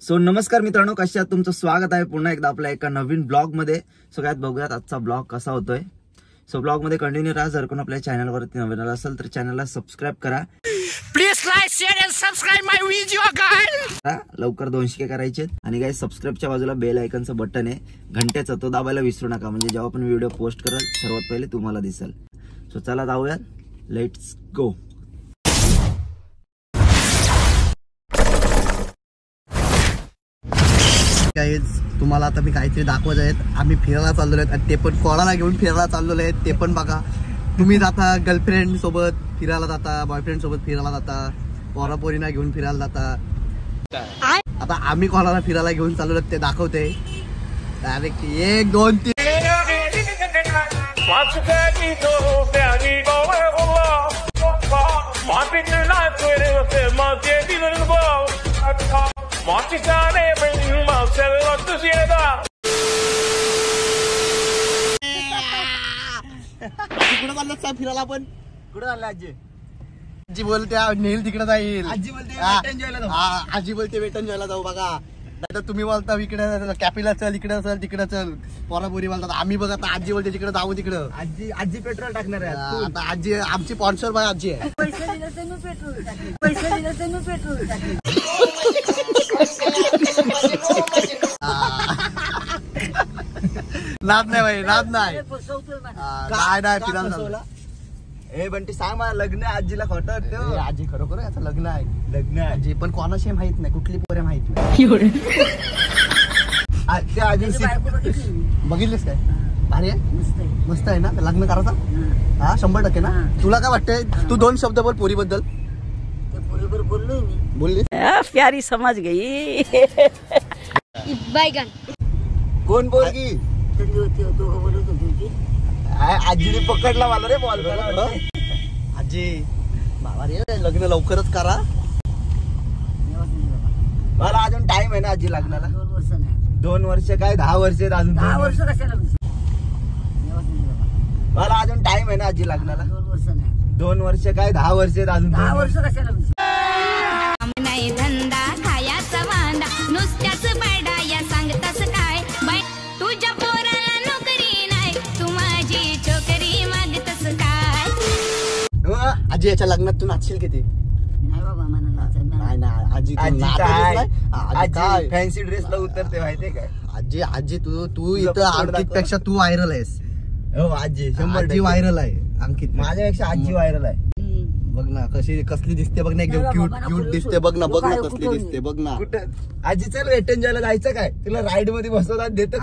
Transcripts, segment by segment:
So नमस्कार मित्रांनो, कशा आहात? तुमचं स्वागत आहे पुन्हा एकदा आपल्या एका नवीन ब्लॉग मध्ये. सगळ्यात बघूयात आजचा ब्लॉग कसा होतोय. सो ब्लॉग मध्ये कंटिन्यू राहा. जर कोण आपल्या चॅनलवरती नवीन आला असेल तर चॅनलला सबस्क्राईब करा. Please like share and subscribe my video guys. लवकर 200 करायचे. आणि गाइस सबस्क्राईबच्या बाजूला बेल आयकॉनचं बटन आहे घंट्याचं, तो दाबायला विसरू नका, म्हणजे जेव्हा आपण व्हिडिओ पोस्ट कराल सर्वात पहिले तुम्हाला दिसेल. सो चला जाऊयात, लेट्स गो. तुम्हाला आता मी काहीतरी दाखवत आहेत. आम्ही फिरायला चाललो आहेत आणि ते पण कोणाला घेऊन फिरायला चाललेलो आहेत ते पण बघा. तुम्ही जाता गर्लफ्रेंड सोबत फिरायला जाता, बॉयफ्रेंड सोबत फिरायला जाता, पोरापोरीना घेऊन फिरायला जाता. आता आम्ही कोणाला फिरायला घेऊन चाललो ते दाखवते. डायरेक्ट 1 2 3 फिरायला. आपण कुठे चाललं? आजी बोलते नेल तिकडे जाईल. आजी बोलते वेटन जायला जाऊ. बघा आता तुम्ही बोलता इकडे कॅफेला चल, इकडे चल, तिकडे चल. पोरापोरी बोलतात. आम्ही बघा आता आजी बोलते तिकडे जाऊ. तिकडं आजी पेट्रोल टाकणार आहे. आता आजी आमची स्पॉन्सर बाय आजी आहे. नाद नाही भाई, नाद नाही. काय नाही फिरायला. ए बंटी सांग मला, लग्न आहे आजीला? खोटं वाटतं. आजी खरोखर याचं लग्न आहे. लग्न आहे आजी पण कोणाशी माहित नाही, कुठली पोरे माहित नाही. त्या आजीची बघितलीस काय? भारी आहे, मस्त आहे ना. लग्न करायचं हा 100% ना. तुला काय वाटतंय? तू 2 शब्द बोल पोरी बद्दल. बोलली प्यारी समझ गई. कोण बोलगी? आजीने पकडला मला रे बॉल. आजी बाबा रे, लग्न लवकरच करा. मला अजून टाइम आहे ना आजी लग्नाला. 2 वर्ष काय 10 वर्ष आहेत अजून. 10 वर्ष कशाला? मला अजून टाइम आहे ना आजी लग्नाला. 2 वर्ष काय 10 वर्ष आहेत अजून. 10 वर्ष कशाला? नाही धंदा खायाचा वांदा, नुसत्याच बडा या सांगतास काय बाय. तुझ्या पोराला नोकरी नाही, तू माझी छोकरी मागतस काय. आजी याच्या लग्नात तू नाचशील किती? नाही बाबा, मला नाही ना आजी. आजी फॅन्सी ड्रेसला उतरते माहितीये काय? आजी तू इथं अंकित पेक्षा तू व्हायरल आहेस. हो आजी 100% व्हायरल आहे. अंकित माझ्यापेक्षा आजी व्हायरल आहे. बघ ना कसली दिसते. बघ ना एकदम क्यूट दिसते. बघ ना कसली दिसते. बघ ना. कुठं आजी चल वेटन जायला जायचं काय? तुला राईड मध्ये बसवतात, देत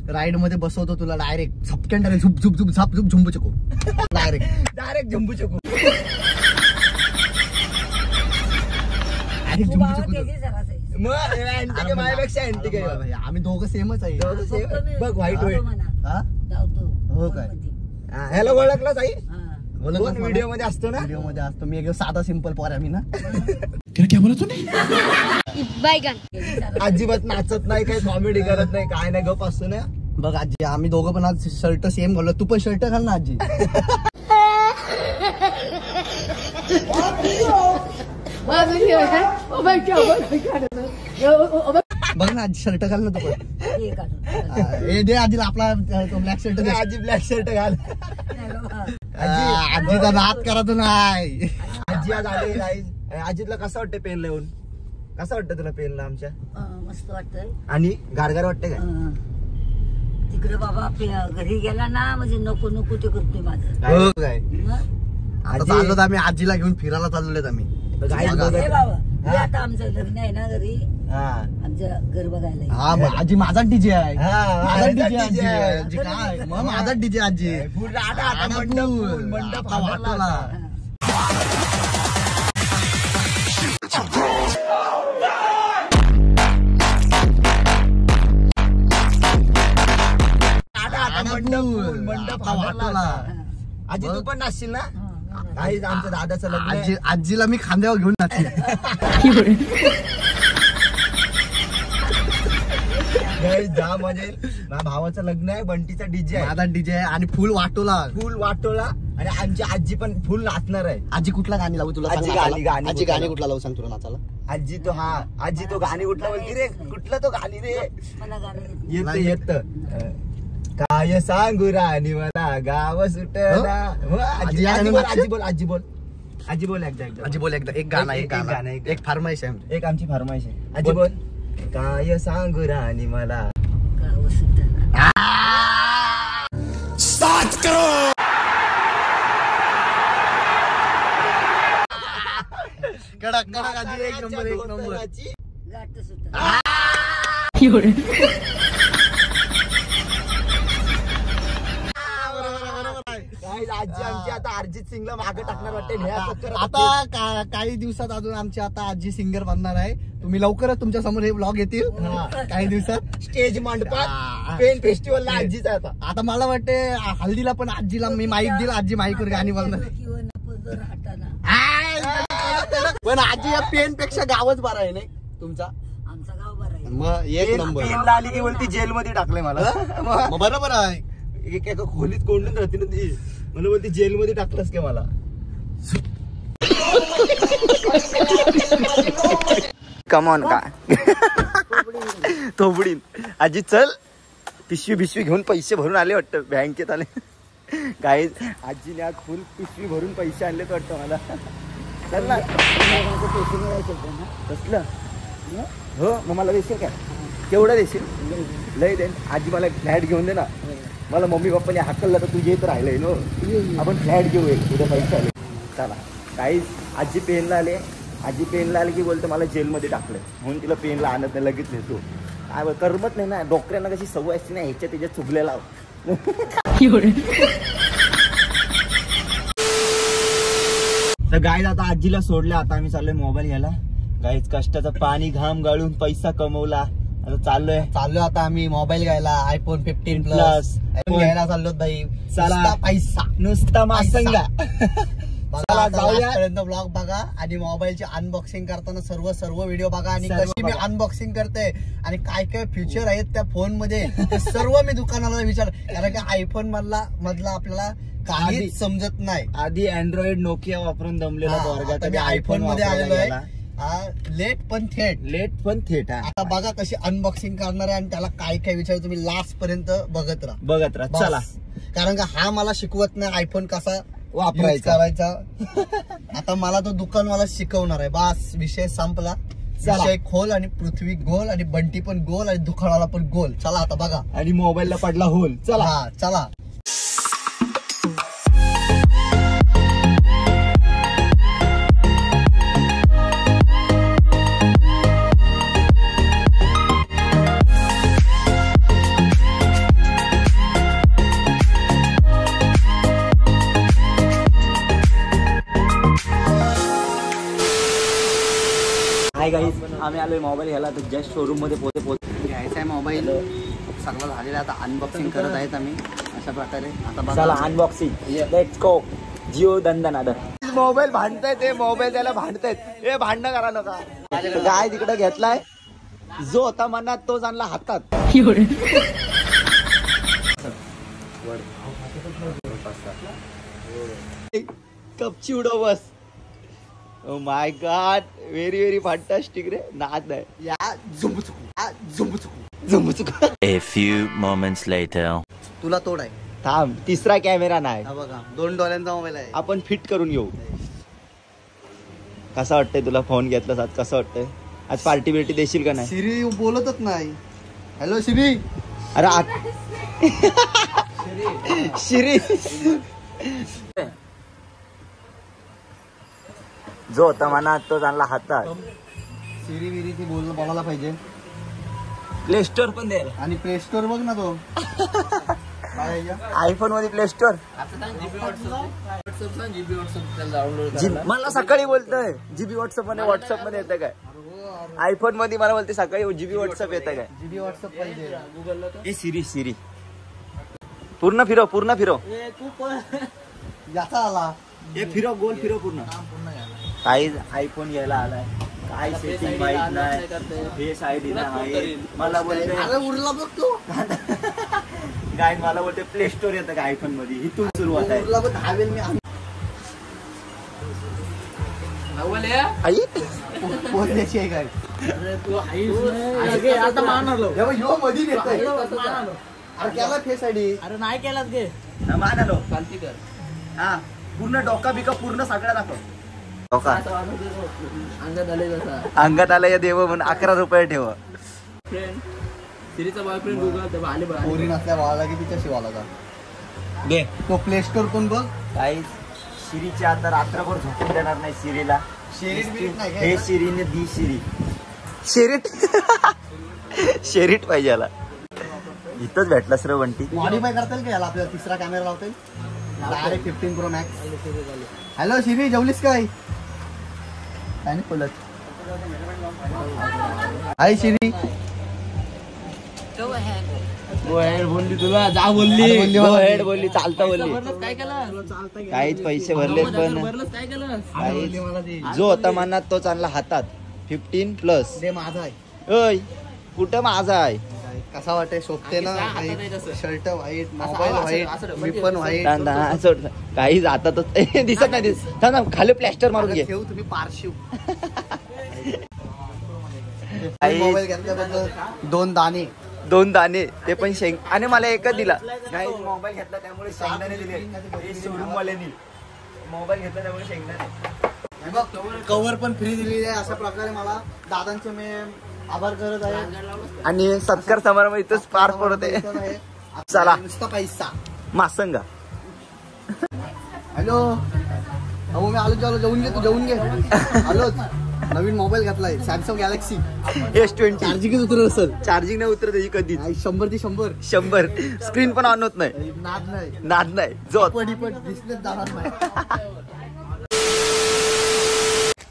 राईड मध्ये बसवतो तुला. डायरेक्ट झपक्यान झुप झुप झुप झप झुप झुंबू चको. डायरेक्ट झुंबू चको. मग माझ्यापेक्षा अँटी काय? आम्ही दोघं सेमच आहे. बघ व्हाईट हो काय? ह्याला ओळखलाच आई. व्हिडिओ व्हिडिओ मध्ये असतो ना. व्हिडिओ मध्ये असतो मी. एकदम साधा सिंपल पोर आहे मी ना. क्या बोला तूने? अजिबात नाचत नाही, काही कॉमेडी करत नाही, काय नाही, गप असतो ना. बघ आजी आम्ही दोघं पण आज शर्ट सेम घाललो. तू पण शर्ट घाल ना आजी. बघ ना आजी शर्ट घाल ना तू पण. दे आजीला आपला ब्लॅक शर्ट दे. आजी ब्लॅक शर्ट घाल. आजीचा नाद करत नाही. आजी आज आली नाही. आजीला कसं वाटतं पेन लिहून? कसं वाटतं तुला पेनला आमच्या? मस्त वाटतंय. आणि गारगार वाटतं काय? तिकडे बाबा घरी गेला ना म्हणजे नको नको ते करतोय माझं. हो काय? आता चाललो आम्ही आजीला घेऊन फिरायला चाललोय आम्ही. आता आमचं लग्न आहे ना घरी, आमच्या घर बघायला. हा आजी माझा डीजे आहे. माझा डीजे आजी काय मग माझा डीजे आजी. मंडप आजी तू पण नाचशील ना? आमच्या दादाचं लग्न. आजीला मी खांद्यावर घेऊन नाचते. जा म्हणजे माझ्या भावाचं लग्न आहे, बंटीचा डीजे आहे, माझा डीजे आहे आणि फुल वाटोला आणि आमची आजी पण फुल नाचणार आहे. आजी कुठला गाणी लावू तुला? आजी गाणी आजी गाणी कुठला लावू सांग तुला नाचायला? आजी तो हा आजी तो गाणी कुठलं बोलती रे कुठलं तो गाणी रे मला गाणं येत काय सांगू राणी मला गाव सुटला आजी बोल आजी बोल आजी बोल आजी बोल एकदा आजी बोल एकदा एक गाणं एक गाणं एक फरमाईश आहे एक आमची फरमाईश आहे आजी बोल काय सांगू राणी मला गाव सुटला कडक कडक आजी एक नंबर गाठ सुटला आजी आमची आता अर्जित सिंगला मागे टाकणार वाटते आता काही दिवसात अजून आमची आता आजी सिंगर बनणार आहे तुम्ही लवकरच तुमच्या समोर हे ब्लॉग येतील काही दिवसात स्टेज मांडपात पेन फेस्टिवलला आजीच आहे आता मला वाटते हल्दीला पण आजीला मी माईक दिला आजी माईकवर गाणी बोलणार किंवा नपदर हाताना पण आजी या पेन पेक्षा गावच बरा आहे नाही तुमचा आमचा गाव बरा आहे मग एक नंबर पेनला आली की बोलती जेलमध्ये टाकलंय मला मग बरोबर आहे एका खोलीत कोंडून राहते ना ती मला बोलती जेलमध्ये टाकलंस का मला कमॉन का थोबडीन आजी चल पिशवी बिशवी घेऊन पैसे भरून आले वाटतं बँकेत आले काही आजीने आज फुल पिशवी भरून पैसे आणलेत वाटतं मला चल ना कसलं हो मग मला देशील काय केवढं देशील लय देन आजी मला फ्लॅट घेऊन दे ना मला मम्मी पप्पाने हाकलला तर तू येत राहिलंय नो आपण फ्लॅट घेऊ एक उद्या पैसे आले चला काही आजी पेनला आले की बोलते मला जेलमध्ये टाकलं म्हणून तिला पेनला आणत नाही लगेच नेतो काय करमत नाही ना डॉक्टरांना कशी सवय असते ना ह्याच्या त्याच्या चुकलेला तर गाईज आता आजीला सोडलं आता आम्ही चाललोय मोबाईल घ्यायला गाईज कष्टाचं पाणी घाम गाळून पैसा कमवला आता चाललोय आता आम्ही मोबाईल घ्यायला आयफोन 15 प्लस घ्यायला चाललो बाई चला पैसा नुसता मासंगा पर्यंत ब्लॉग बघा आणि मोबाईलची अनबॉक्सिंग करताना सर्व व्हिडिओ बघा आणि कशी मी अनबॉक्सिंग करते आणि काय काय फीचर आहेत त्या फोन मध्ये सर्व मी दुकानाला विचार कारण की आयफोन मधला आपल्याला काहीच समजत नाही आधी अँड्रॉइड नोकिया वापरून दमलेला वर्गात आयफोन मध्ये आलेलो आहे लेट पण थेट आता बघा कशी अनबॉक्सिंग करणार आहे आणि त्याला काय काय विचार तुम्ही लास्ट पर्यंत बघत राहा चला कारण का हा मला शिकवत नाही आयफोन कसा वापरायचा आता मला तो दुकानवाला शिकवणार आहे बस विषय संपला विषय खोल आणि पृथ्वी गोल आणि बंटी पण गोल आणि दुकानवाला पण गोल चला आता बघा आणि मोबाईलला पडला होल चला आम्ही आलोय मोबाईल घ्यायला तर जस्ट शोरूम मध्ये घ्यायचा आहे मोबाईल सगळं झालेलं आता अनबॉक्सिंग करत आहेत आम्ही अशा प्रकारे आता चला अनबॉक्सिंग लेट्स गो जिओ दंदनाद मोबाईल भांडताय ते मोबाईल त्याला भांडतायत हे भांडणं करा नका काय तिकडे घेतलाय जो होता मनात तोच आणला हातात कपची उडव बस oh my god very very fantastic रे नाद आहे या झुमचुक A few moments later. तुला तोड आहे थांब तिसरा कॅमेरा नाही बघा $2 मोबाईल आहे आपण फिट करून घेऊ कसा वाटतंय तुला फोन घेतलास आज कसं वाटतंय आज पार्टी बिर्टी देशील का नाही सिरी बोलतच नाही हॅलो सिरी अरे शिरी जो होता मनात तो आणला हातात सिरी विरी ती बोलायला पाहिजे प्ले स्टोर पण दे आणि प्ले स्टोर बघ ना तो आयफोन मध्ये प्ले स्टोर मला सकाळी बोलतोय जीबी व्हॉट्सअप मध्ये येतं काय आयफोन मध्ये मला बोलते सकाळी जीबी व्हॉट्सअप येतं काय जीबी व्हॉट्सअप पाहिजे सिरी पूर्ण फिरो याचा आला हे फिरो गोल फिरो पूर्ण काही आयफोन घ्यायला आलाय काय सेटिंग माहित नाही फेस आयडी नाही मला बोलते उरला बघ तो काय मला बोलते प्ले स्टोर येतं का आयफोन मध्ये इथून सुरुवात आहे आई पोहोचण्याची आहे काय यो मधी नेतोय. अरे केला फेस आयडी. अरे नाही केलाच गे. मान आलो क्रांतिकर. हा पूर्ण डोका बिका पूर्ण सगळा दाखव. डोका अंगात आलं या देव म्हणून 11 रुपये ठेव. सिरीचा बॉयफ्रेंड गुगल आले पोरी नसल्या वाला की तिच्या शिवाला का घे. तो प्ले स्टोर कोण बघ. काही शिरीची आता रात्रभर झोपून देणार नाही शिरीला. हे शिरीने दी शिरी शेरीट शेरीट पाहिजे याला. इथंच भेटला सर वंटी. मॉडिफाय करता येईल का याला आपल्याला तिसरा कॅमेरा लावता येईल. Direct 15 Pro Max. हॅलो शिरी जेवलीस काय नाही बोलत. हाय शिरी. बोलली तुला जा बोलली. बोलली चालता बोलली. काय केलं काहीच पैसे भरलेत पण काय केलं काहीच. जो होता मनात तोच आणला हातात. 15+ ते माझा आहे. ओय कुठं माझा आहे. कसा वाटते शोभते ना. शर्ट व्हाईट मोबाईल व्हाईट मी पण व्हाईट. काही जातातच दिसत नाही. थांब खाली प्लॅस्टर मारून घे. ठेव तुम्ही पार्शिव. मोबाईल घेतल्याबद्दल 2 दाणे ते पण शेंग. आणि मला एकच दिला. मोबाईल घेतला त्यामुळे शेंगदाणे दिले. शोरूम वाल्यांनी मोबाईल घेतला त्यामुळे शेंगदाणे. कव्हर पण फ्री दिलेली आहे. अशा प्रकारे मला दादांचे मी आभार करत आहे. आणि सत्कार समारंभ इथंच पार पडते. चला नुसता पैसा मासंगा. हॅलो अहो मी आलो जेवून घे. तू जेवून घे. आलोच. नवीन मोबाईल घेतलाय सॅमसंग गॅलेक्सी S20. चार्जिंग उतरत असेल. चार्जिंग नाही उतरत त्याची कधी. 100 ती 100. 100 स्क्रीन पण ऑन होत नाही. नाद नाही जो डिस्प्ले जाणार नाही.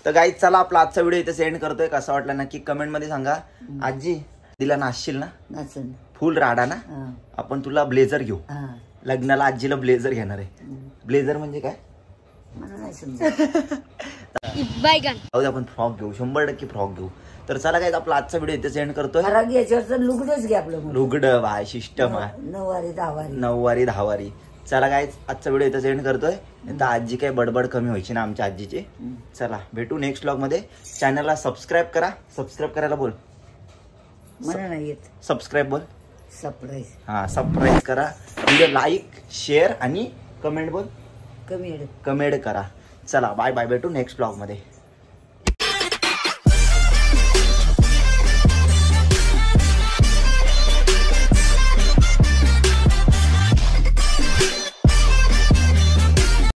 तर गाईज चला आपला आजचा व्हिडिओ इथे सेंड करतोय. कसा वाटला नक्की कमेंट मध्ये सांगा. आजी दिला नाचशील ना फुल राडा ना. आपण तुला ब्लेझर घेऊ. लग्नाला आजीला ब्लेझर घेणार आहे. ब्लेझर म्हणजे काय आपण फ्रॉक घेऊ. 100% फ्रॉक घेऊ. तर चला काय आपला आजचा व्हिडिओ इथे सेंड करतोय. लुगडच घे आपलं. लुगडं बाय सिस्टम आहे. 9वारी 10वारी. चला काय आजचा व्हिडिओ इथे सेंड करतोय. तर आजी काही बडबड कमी व्हायची ना आमच्या आजीची. चला भेटू नेक्स्ट ब्लॉग मध्ये. चॅनलला सबस्क्राईब करा. सबस्क्राईब करायला बोल. मला नाही येत सबस्क्राईब बोल. सरप्राईज. हा सबस्क्राईब करा. व्हिडिओ लाईक शेअर आणि कमेंट बोल. कमी कमेंट करा. चला बाय बाय. भेटू नेक्स्ट ब्लॉग मध्ये.